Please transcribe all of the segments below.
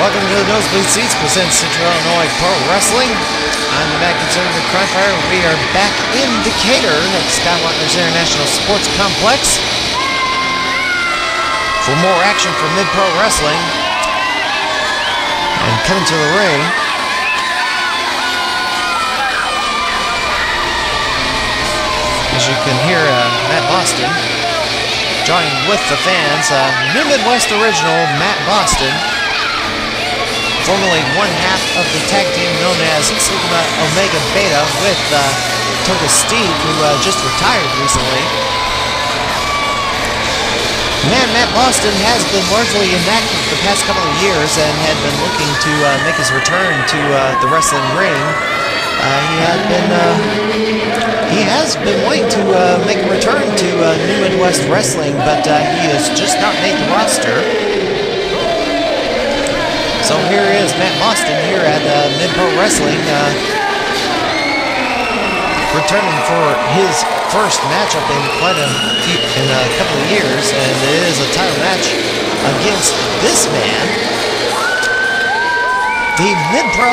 Welcome to the Nosebleed Seats, presents Central Illinois Pro Wrestling. I'm the Mad Conservative Crime Fighter. We are back in Decatur at Skywalkers International Sports Complex for more action from mid-pro wrestling. And coming to the ring, as you can hear, Matt Boston joining with the fans. New Midwest original Matt Boston, formerly one half of the tag team known as Sigma Omega Beta with Toga Steve, who just retired recently. Matt Boston has been largely inactive the past couple of years and had been looking to make his return to the wrestling ring. He has been wanting to make a return to New Midwest Wrestling, but he has just not made the roster. So here is Matt Boston here at Mid-Pro Wrestling, returning for his first matchup in a couple of years, and it is a title match against this man, the Mid-Pro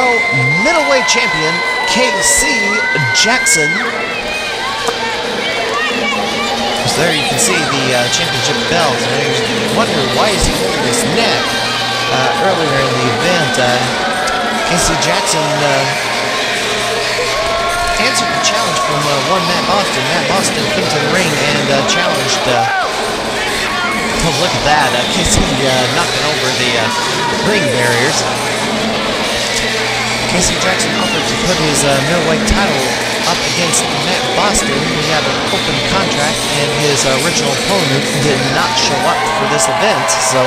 Middleweight Champion, KC Jackson. So there you can see the championship belt, and you wonder why is he holding his neck. Earlier in the event, KC Jackson answered the challenge from one Matt Boston. Matt Boston came to the ring and challenged. Oh, look at that! KC knocking over the ring barriers. KC Jackson offered to put his middleweight title up against Matt Boston. He had an open contract, and his original opponent did not show up for this event. So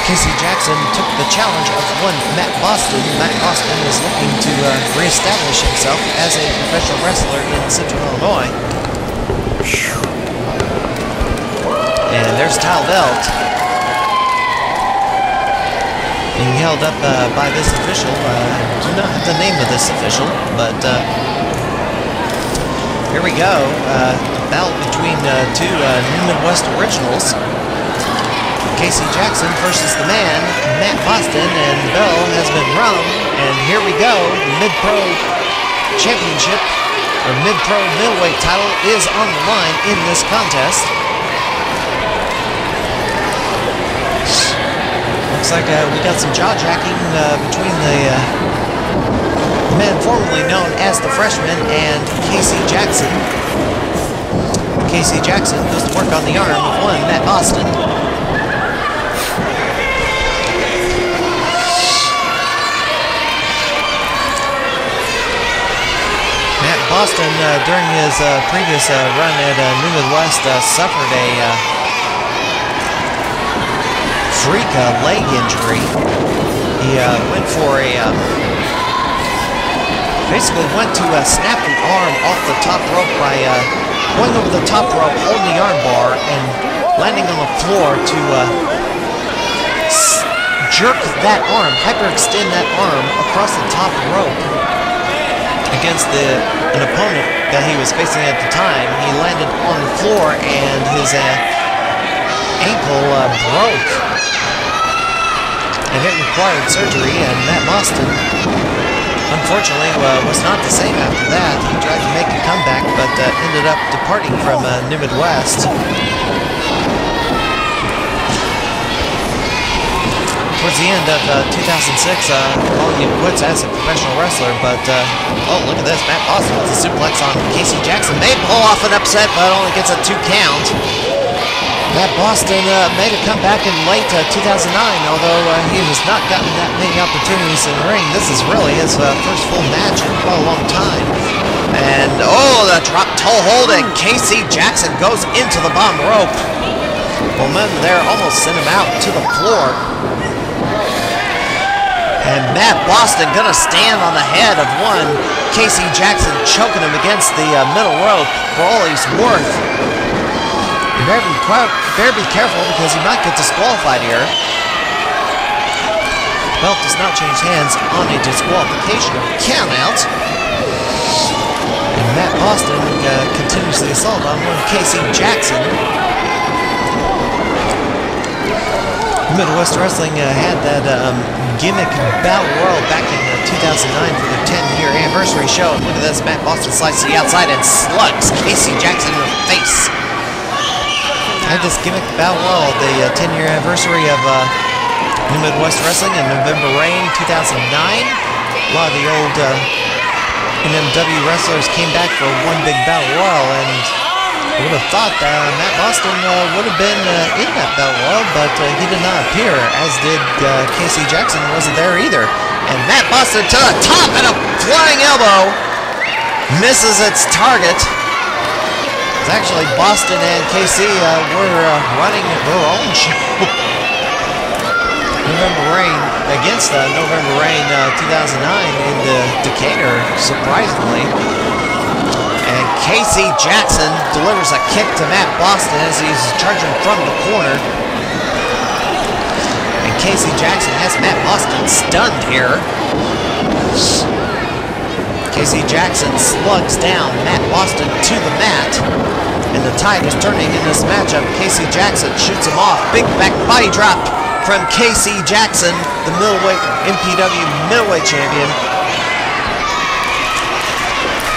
KC Jackson took the challenge of one Matt Boston. Matt Boston is looking to reestablish himself as a professional wrestler in Central Illinois. And there's title belt being held up by this official. I do not have the name of this official, but here we go. Battle between two New Midwest originals. KC Jackson versus the man, Matt Boston, and the bell has been rung, and here we go. The Mid-Pro Championship, or Mid-Pro Middleweight title, is on the line in this contest. Looks like we got some jaw-jacking between the men formerly known as the Freshman and KC Jackson. KC Jackson goes to work on the arm of one Matt Boston. Boston, during his previous run at New Midwest, suffered a freak leg injury. He went for a basically went to snap an arm off the top rope by going over the top rope, holding the arm bar, and landing on the floor to jerk that arm, hyperextend that arm across the top rope against an opponent that he was facing at the time. He landed on the floor and his ankle broke, and it required surgery. And Matt Boston, unfortunately, was not the same after that. He tried to make a comeback, but ended up departing from New Midwest. Towards the end of 2006, calling it quits as a professional wrestler, but, oh, look at this, Matt Boston with a suplex on KC Jackson. May pull off an upset, but only gets a 2 count. Matt Boston made a comeback in late 2009, although he has not gotten that many opportunities in the ring. This is really his first full match in quite a long time. And, oh, the drop toe hold, and KC Jackson goes into the bottom rope. Momentum there almost sent him out to the floor. And Matt Boston gonna stand on the head of one KC Jackson, choking him against the middle rope for all he's worth. You better be careful because he might get disqualified here. Belt does not change hands on a disqualification or countout. And Matt Boston continues the assault on one KC Jackson. Midwest Wrestling had that gimmick Battle Royal back in 2009 for their 10-year anniversary show. And look at this, Matt Boston slices the outside and slugs Casey Jackson in the face. Had this gimmick Battle Royal, the 10-year anniversary of New Midwest Wrestling in November Rain 2009. A lot of the old NMW wrestlers came back for one big Battle Royal, and I would have thought that Matt Boston would have been in that Battle Royal, but he did not appear, as did Casey Jackson, wasn't there either. And Matt Boston to the top and a flying elbow misses its target. It's actually Boston and Casey were running their own show. November Rain against November Rain 2009 in Decatur, surprisingly. And Casey Jackson delivers a kick to Matt Boston as he's charging from the corner. And Casey Jackson has Matt Boston stunned here. Casey Jackson slugs down Matt Boston to the mat. And the tide is turning in this matchup. Casey Jackson shoots him off. Big back body drop from Casey Jackson, the middleweight MPW middleweight champion.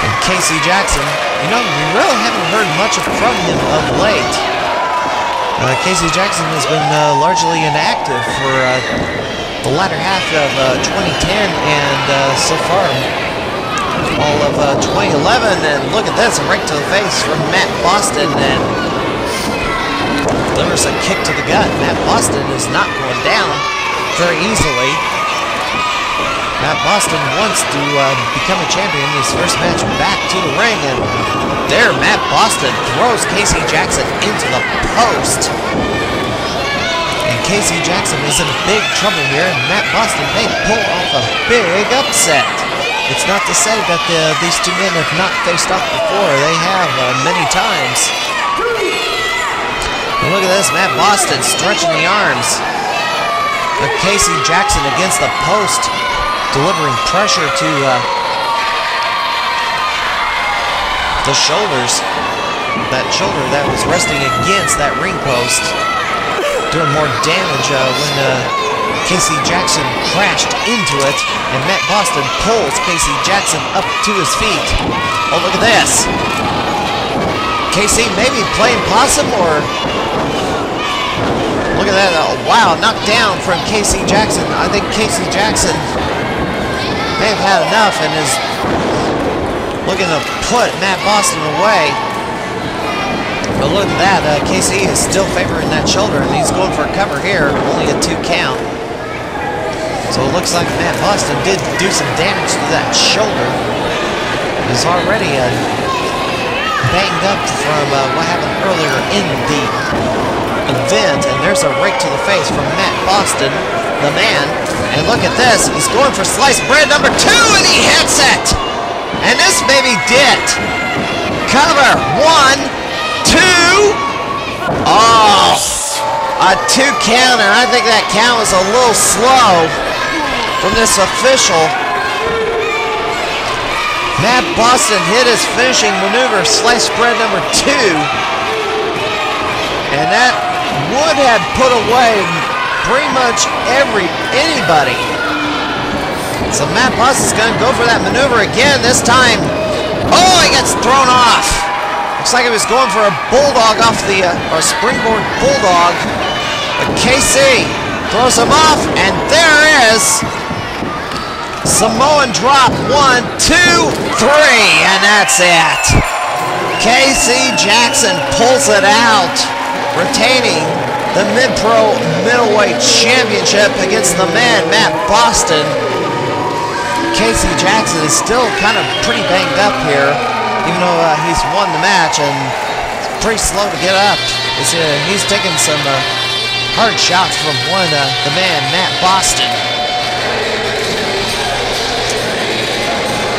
And Casey Jackson, you know, we really haven't heard much from him of late. Casey Jackson has been largely inactive for the latter half of 2010 and so far all of 2011. And look at this, a right to the face from Matt Boston, and delivers a kick to the gut. Matt Boston is not going down very easily. Matt Boston wants to become a champion in his first match back to the ring, and there Matt Boston throws Casey Jackson into the post. And Casey Jackson is in big trouble here, and Matt Boston may pull off a big upset. It's not to say that these two men have not faced off before. They have many times. And look at this, Matt Boston stretching the arms of Casey Jackson against the post, delivering pressure to the shoulders. That shoulder that was resting against that ring post, doing more damage when Casey Jackson crashed into it, and Matt Boston pulls Casey Jackson up to his feet. Oh, look at this. Casey maybe playing possum, or look at that. Oh, wow, knocked down from Casey Jackson. I think Casey Jackson may have had enough and is looking to put Matt Boston away. But look at that. Casey is still favoring that shoulder, and he's going for a cover here. Only a 2 count. So it looks like Matt Boston did do some damage to that shoulder. He's already banged up from what happened earlier in the event, and there's a right to the face from Matt Boston, the man. And look at this, he's going for sliced bread number 2, and he hits it. And this baby did. Cover 1, 2. Oh, a 2 count, and I think that count was a little slow from this official. Matt Boston hit his finishing maneuver, sliced bread number 2, and that would have put away pretty much anybody. So Matt Boston's going to go for that maneuver again. This time, oh, he gets thrown off. Looks like he was going for a bulldog off the or springboard bulldog, but KC throws him off, and there is Samoan drop. 1, 2, 3, and that's it. Casey Jackson pulls it out, retaining the mid-pro middleweight championship against the man Matt Boston. Casey Jackson is still kind of pretty banged up here, even though he's won the match, and it's pretty slow to get up. He's taking some hard shots from the man Matt Boston.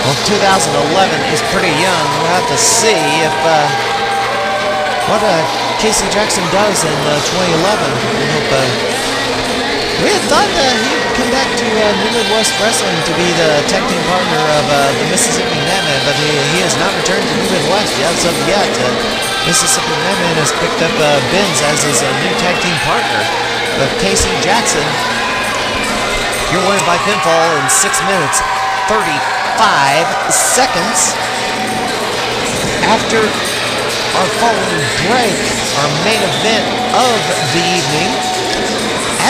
Well, 2011 is pretty young. We'll have to see if what Casey Jackson does in 2011. I hope we had thought that he'd come back to New Midwest Wrestling to be the tag team partner of the Mississippi Madman, but he has not returned to New Midwest as of yet. Mississippi Madman has picked up Benz as his new tag team partner. But Casey Jackson, you're winning by pinfall in 6 minutes, 35 seconds. After our following break, our main event of the evening,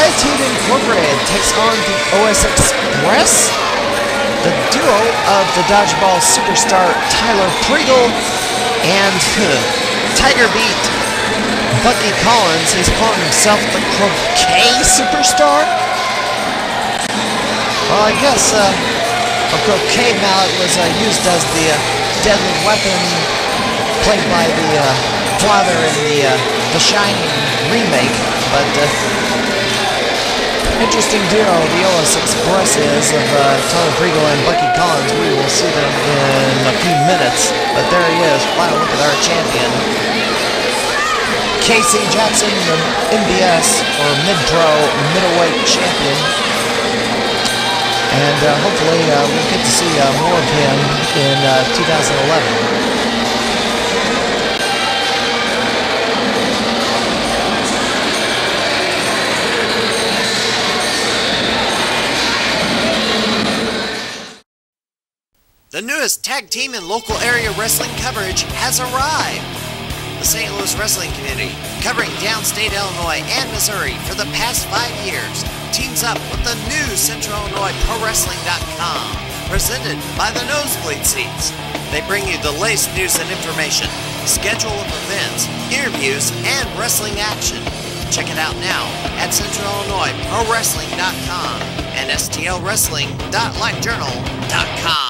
Attitude Incorporated takes on the OS Express, the duo of the dodgeball superstar Tyler Priegel and Tiger Beat Bucky Collins. He's calling himself the croquet superstar. Well, I guess a croquet mallet was used as the deadly weapon played by the father in the Shining remake, but interesting duo the OS Express is of Tyler Priegel and Bucky Collins. We will see them in a few minutes, but there he is. Final look at our champion, Casey Jackson, the NBS or mid-pro middleweight champion, and hopefully we'll get to see more of him in 2011. The newest tag team in local area wrestling coverage has arrived. The St. Louis wrestling community, covering downstate Illinois and Missouri for the past 5 years, teams up with the new Central Illinois Pro Wrestling.com, presented by the Nosebleed Seats. They bring you the latest news and information, schedule of events, interviews, and wrestling action. Check it out now at Central Illinois Pro Wrestling.com and stlwrestling.livejournal.com.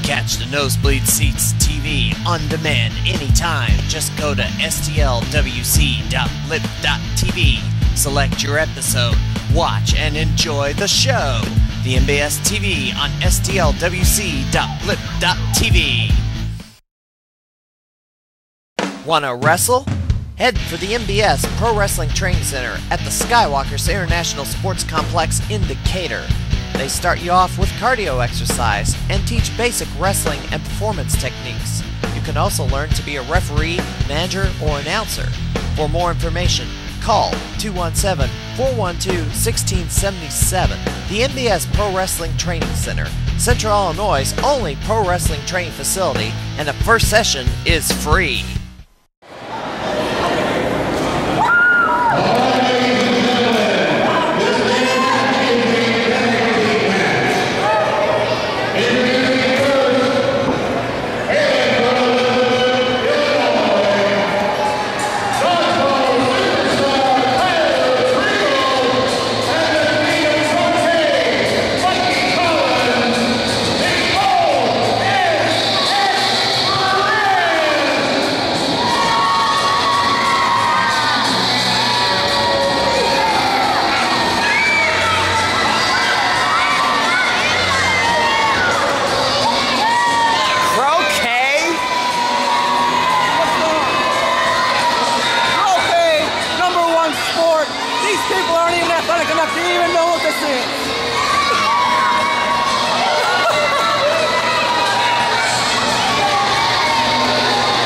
Catch the Nosebleed Seats TV on demand anytime. Just go to stlwc.blip.tv, select your episode, watch and enjoy the show. The NBS TV on stlwc.blip.tv. Wanna wrestle? Head for the NBS Pro Wrestling Training Center at the Skywalkers International Sports Complex in Decatur. They start you off with cardio exercise and teach basic wrestling and performance techniques. You can also learn to be a referee, manager, or announcer. For more information, call 217-412-1677. The NBS Pro Wrestling Training Center, Central Illinois' only pro wrestling training facility, and the first session is free.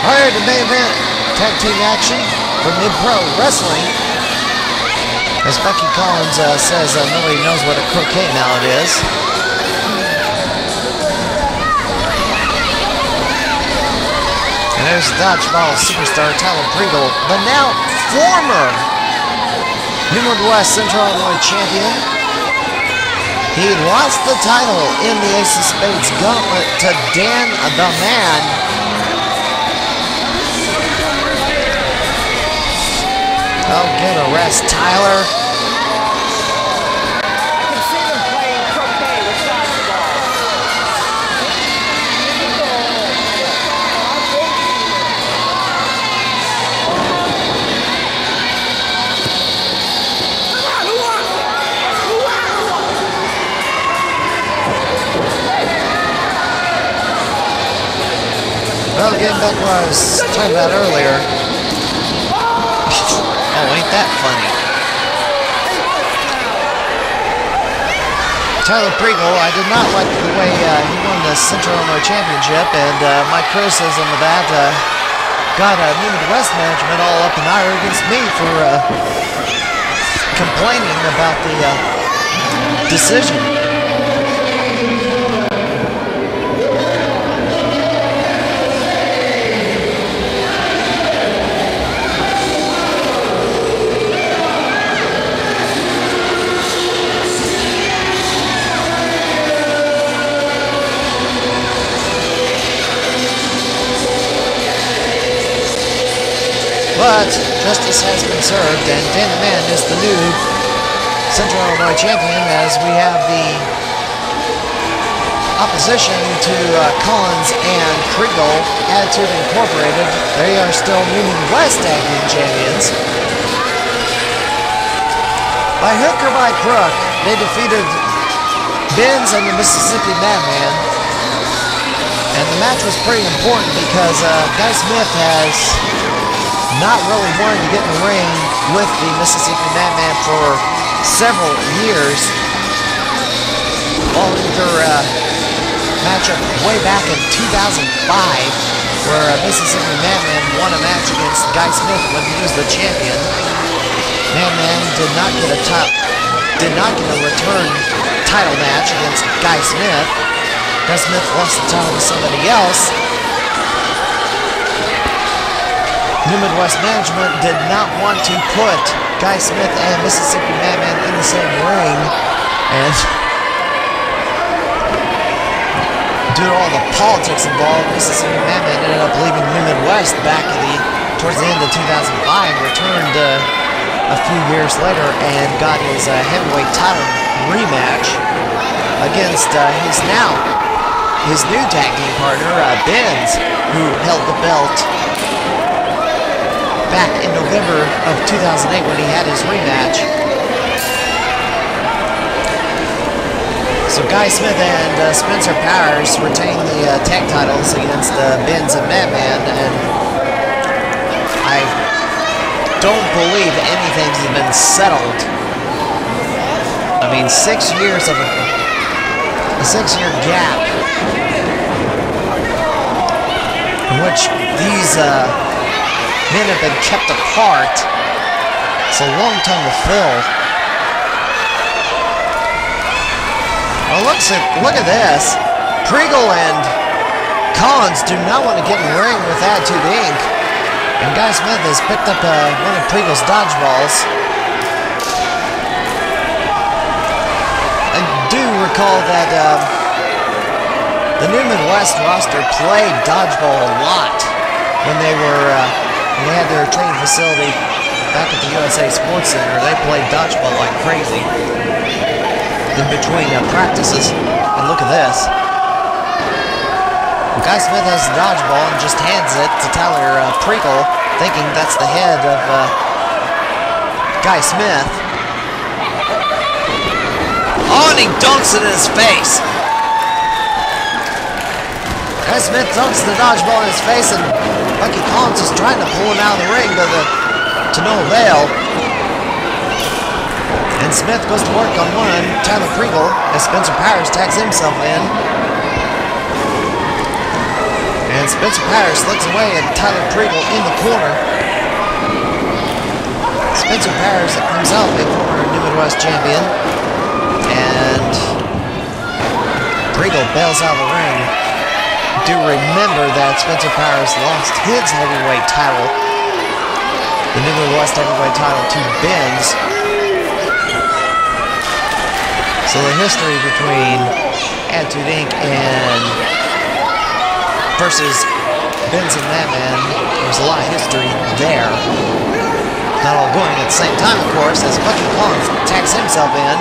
Alright, the main event, tag team action for mid-pro wrestling. As Bucky Collins says, nobody knows what a croquet mallet is. And there's the dodgeball superstar Tyler Priegel, the now former New Midwest Central Illinois champion. He lost the title in the Ace of Spades gauntlet to Dan the Man. Oh, get a rest, Tyler. I can see them playing croquet with dodgeball. getting back to what I was talking about earlier. Oh, ain't that funny. Tyler Priegel, I did not like the way he won the Central Illinois Championship, and my criticism of that got New Midwest management all up in ire against me for complaining about the decision. But justice has been served, and Dan the Man is the new Central Illinois champion, as we have the opposition to Collins and Priegel, Attitude Incorporated. They are still New Midwest Tag Team champions. By hook or by crook, they defeated Benz and the Mississippi Madman. And the match was pretty important because Guy Smith has not really wanted to get in the ring with the Mississippi Madman for several years. Following their matchup way back in 2005, where Mississippi Madman won a match against Guy Smith when he was the champion. Madman did not get a return title match against Guy Smith. Guy Smith lost the title to somebody else. New Midwest management did not want to put Guy Smith and Mississippi Madman in the same ring, and due to all the politics involved, Mississippi Madman ended up leaving New Midwest back towards the end of 2005, returned a few years later and got his heavyweight title rematch against his new tag team partner, Benz, who held the belt back in November of 2008 when he had his rematch. So Guy Smith and Spencer Powers retained the tag titles against Benz and Madman, and I don't believe anything's been settled. I mean, 6 years of a 6-year gap in which these men have been kept apart. It's a long time to fill. Well, look at this. Priegel and Collins do not want to get in the ring with Attitude Inc. And Guy Smith has picked up one of Priegel's dodgeballs. I do recall that the New Midwest roster played dodgeball a lot when they had their training facility back at the USA Sports Center. They played dodgeball like crazy in between practices. And look at this. Guy Smith has the dodgeball and just hands it to Tyler Priegel, thinking that's the head of Guy Smith. Oh, and he dunks it in his face. Guy Smith dunks the dodgeball in his face, and Bucky Collins is trying to pull him out of the ring, but to no avail. And Smith goes to work on one, Tyler Priegel, as Spencer Powers tags himself in. And Spencer Powers looks away at Tyler Priegel in the corner. Spencer Powers himself, a former New Midwest champion. And Priegel bails out of the ring. Do remember that Spencer Powers lost his heavyweight title, the New Midwest heavyweight title, to Benz. So the history between Attitude Inc. and versus Benz and Madman, there's a lot of history there. Not all going at the same time, of course, as Bucky Collins tags himself in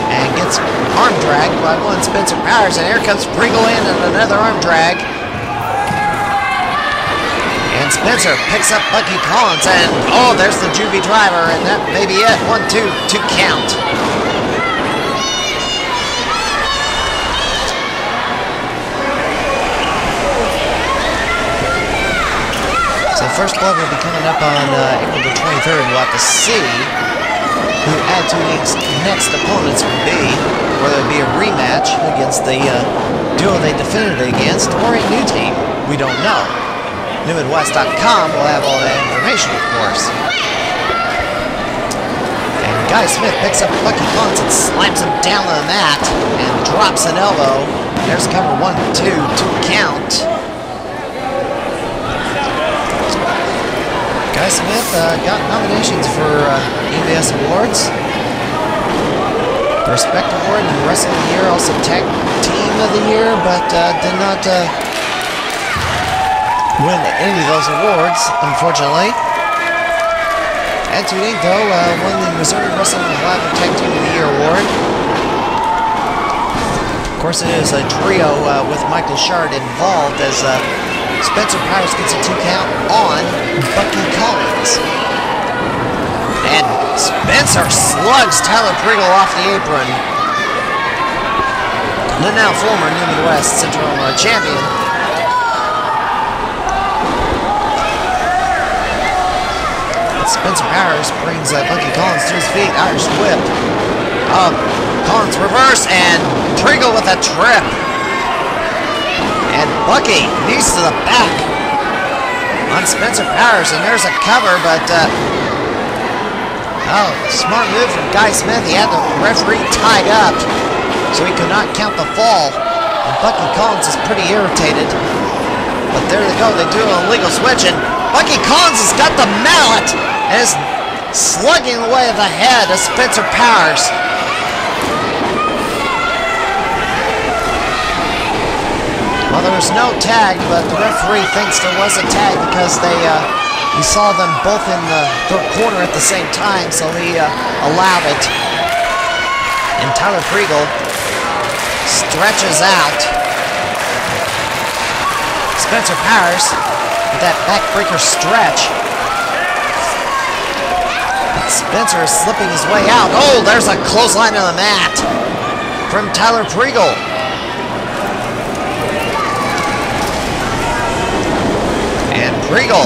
and gets arm dragged by one Spencer Powers, and here comes Priegel in and another arm drag. And Spencer picks up Bucky Collins, and oh, there's the juvie driver, and that may be it. 1, 2, 2 count. First blood will be coming up on April the 23rd. We'll have to see who Attitude Inc.'s next opponents will be, whether it be a rematch against the duo they defended against, or a new team. We don't know. NewMidwest.com will have all that information, of course. And Guy Smith picks up Bucky Collins and slams him down on the mat and drops an elbow. There's cover 1, 2 count. Guy Smith got nominations for NBS Awards. The Respect Award and Wrestling of the Year, also Tag Team of the Year, but did not win any of those awards, unfortunately. Attitude Inc., though, won the Missouri Wrestling Live Tag Team of the Year award. Of course, it is a trio with Michael Shard involved as Spencer Powers gets a 2 count on Bucky Collins. And Spencer slugs Tyler Priegel off the apron. The now former New Midwest Central Illinois champion. Spencer Powers brings Bucky Collins to his feet. Irish whip. Collins reverse and Priegel with a trip. And Bucky knees to the back on Spencer Powers, and there's a cover, but smart move from Guy Smith. He had the referee tied up, so he could not count the fall. And Bucky Collins is pretty irritated. But there they go, they do an illegal switch, and Bucky Collins has got the mallet and is slugging away at the head of Spencer Powers. Well, there was no tag, but the referee thinks there was a tag because he saw them both in the third corner at the same time, so he allowed it. And Tyler Priegel stretches out. Spencer Powers with that backbreaker stretch. Spencer is slipping his way out. Oh, there's a clothesline on the mat from Tyler Priegel. And Priegel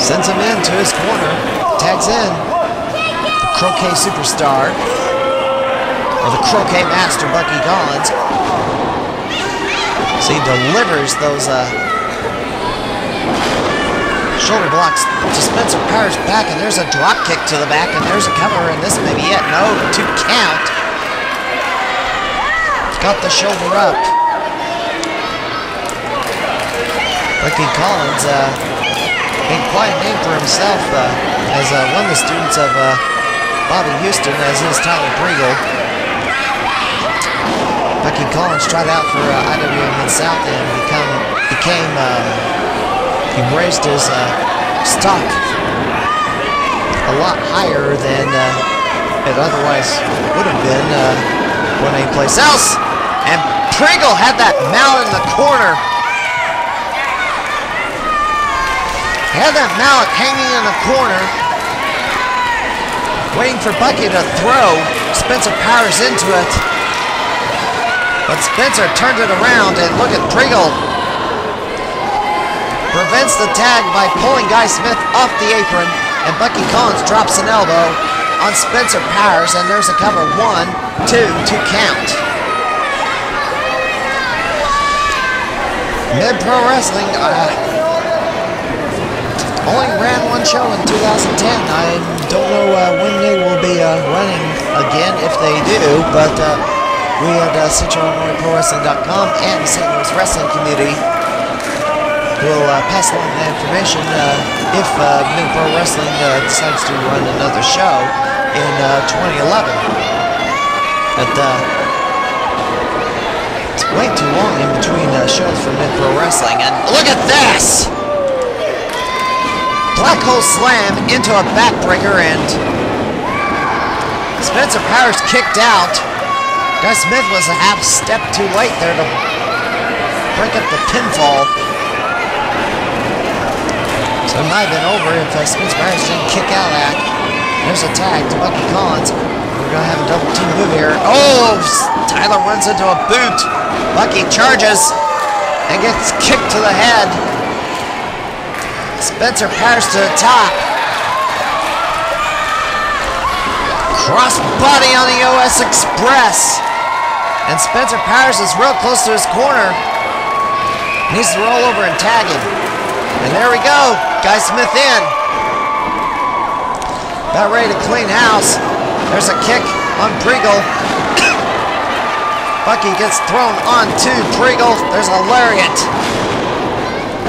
sends him into his corner, tags in the croquet superstar, or the croquet master, Bucky Collins. So he delivers those shoulder blocks to Spencer Powers' back, and there's a drop kick to the back, and there's a cover, and this may be it. No, 2 count. Got the shoulder up. Bucky Collins made quite a name for himself as one of the students of Bobby Houston, as is Tyler Priegel. Bucky Collins tried out for IWA Mid-South and he raised his stock a lot higher than it otherwise would have been when anyplace else. And Priegel had that mallet in the corner. He had that mallet hanging in the corner, waiting for Bucky to throw Spencer Powers into it. But Spencer turned it around, and look at Priegel. Prevents the tag by pulling Guy Smith off the apron, and Bucky Collins drops an elbow on Spencer Powers, and there's a cover. 1, 2 count. Mid Pro Wrestling only ran one show in 2010. I don't know when they will be running again, if they do, but we at CentralIllinoisProWrestling.com and the St. Louis Wrestling Community will pass along that information if Mid Pro Wrestling decides to run another show in 2011. But it's way too long in between shows for Mid Pro Wrestling. And look at this! Black hole slam into a backbreaker, and Spencer Powers kicked out. Guy Smith was a half step too late there to break up the pinfall. So it might have been over if Spencer Powers didn't kick out at. There's a tag to Bucky Collins. We're going to have a double team move here. Oh, Tyler runs into a boot. Bucky charges and gets kicked to the head. Spencer Powers to the top. Cross body on the OS Express. And Spencer Powers is real close to his corner. Needs to roll over and tag him. And there we go. Guy Smith in. About ready to clean house. There's a kick on Priegel. Bucky gets thrown onto Priegel. There's a lariat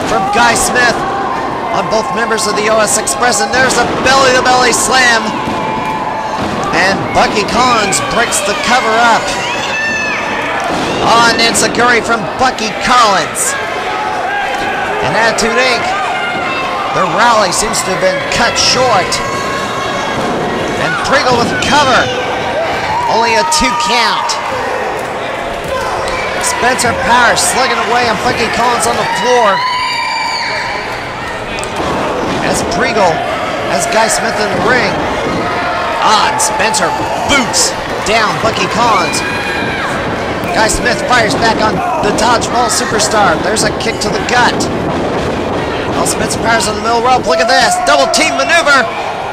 from Guy Smith on both members of the OS Express. And there's a belly-to-belly slam. And Bucky Collins breaks the cover up on Enziguri from Bucky Collins. And Attitude Inc., their rally seems to have been cut short. And Priegel with cover. Only a 2 count. Spencer Powers slugging away on Bucky Collins on the floor. As Priegel has Guy Smith in the ring. And Spencer boots down Bucky Collins. Guy Smith fires back on the dodgeball superstar. There's a kick to the gut. Well, Spencer Powers on the middle rope. Look at this. Double team maneuver.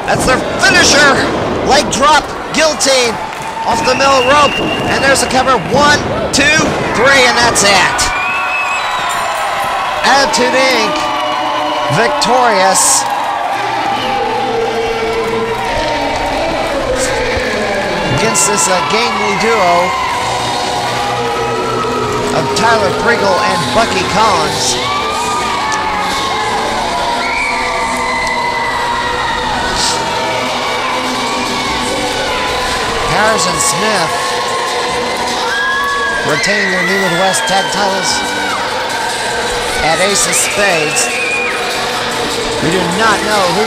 That's their finisher. Leg drop. Guillotine off the middle rope. And there's a cover. 1, 2, 3, and that's it. Attitude Inc. victorious. Against this gamely duo of Tyler Priegel and Bucky Collins. Powers and Smith retaining their new Midwest tag titles at Ace of Spades. We do not know who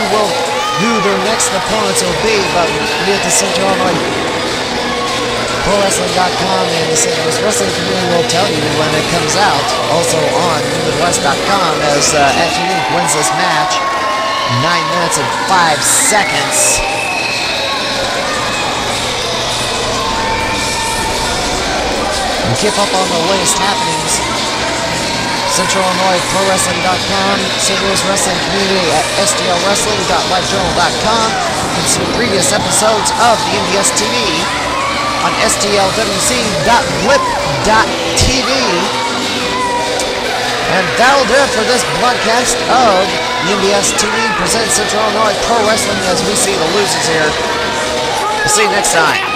their next opponents will be, but we have to Central Illinois ProWrestling.com and the St. Louis Wrestling Community will tell you when it comes out. Also on newmidwest.com as Attitude Inc. wins this match. 9 minutes and 5 seconds. And keep up on the latest happenings. Central Illinois ProWrestling.com, St. Louis Wrestling Community at STLWrestling.livejournal.com. You can see previous episodes of the NBS TV on STLWC.blip.tv. And that'll do it for this broadcast of the NBS TV presents Central Illinois Pro Wrestling as we see the losers here. We'll see you next time.